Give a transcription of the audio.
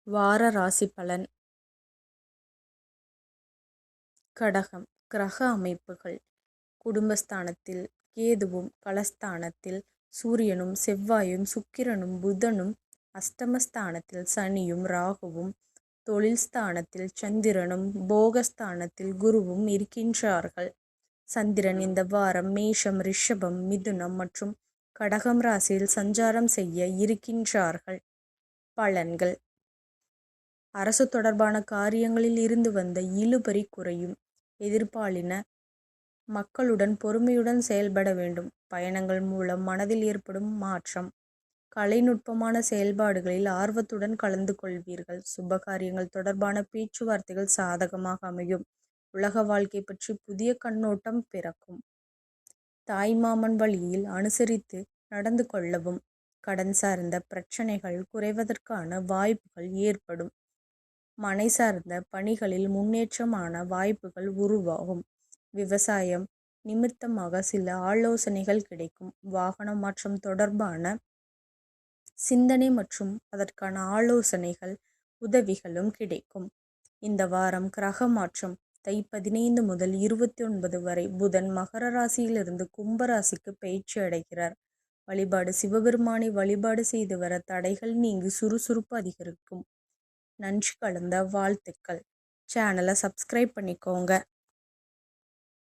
வார ராசி பலன். கடகம். கிரக அமைப்புகள். குடும்பஸ்தானத்தில் கேதுவும் கலஸ்தானத்தில் சூரியனும் செவ்வாயும் சுக்கிரனும் புதனும் அஷ்டமஸ்தானத்தில் சனியும் ராகுவும் தொழில் ஸ்தானத்தில் சந்திரனும் போகஸ்தானத்தில் குருவும் இருக்கின்றார்கள். சந்திரன் இந்த வாரம் மேஷம், ரிஷபம், மிதுனம் மற்றும் கடகம் ராசியில் சஞ்சாரம் செய்ய இருக்கின்றார்கள். பலன்கள். அரசு தொடர்பான காரியங்களில் இருந்து வந்த இழுபறி குறையும். எதிர்பாலின மக்களுடன் பொறுமையுடன் செயல்பட வேண்டும். பயணங்கள் மூலம் மனதில் ஏற்படும் மாற்றம். கலைநுட்பமான செயல்பாடுகளில் ஆர்வத்துடன் கலந்து கொள்வீர்கள். சுபகாரியங்கள் தொடர்பான பேச்சுவார்த்தைகள் சாதகமாக அமையும். உலக வாழ்க்கை பற்றி புதிய கண்ணோட்டம் பிறக்கும். தாய்மாமன் வழியில் அனுசரித்து நடந்து கொள்ளவும். கடன் சார்ந்த பிரச்சனைகள் குறைவதற்கான வாய்ப்புகள் ஏற்படும். மனை சார்ந்த பணிகளில் முன்னேற்றமான வாய்ப்புகள் உருவாகும். விவசாயம் நிமித்தமாக சில ஆலோசனைகள் கிடைக்கும். வாகன மாற்றம் தொடர்பான சிந்தனை மற்றும் அதற்கான ஆலோசனைகள் உதவிகளும் கிடைக்கும். இந்த வாரம் கிரக மாற்றம் தை 15 முதல் 29 வரை புதன் மகர ராசியிலிருந்து கும்ப ராசிக்கு பயிற்சி அடைகிறார். வழிபாடு. சிவபெருமானை வழிபாடு செய்து வர தடைகள் நீங்கி சுறுசுறுப்பு அதிகரிக்கும். நன்றி கலந்த வாழ்த்துக்கள். சேனலை சப்ஸ்கிரைப் பண்ணிக்கோங்க.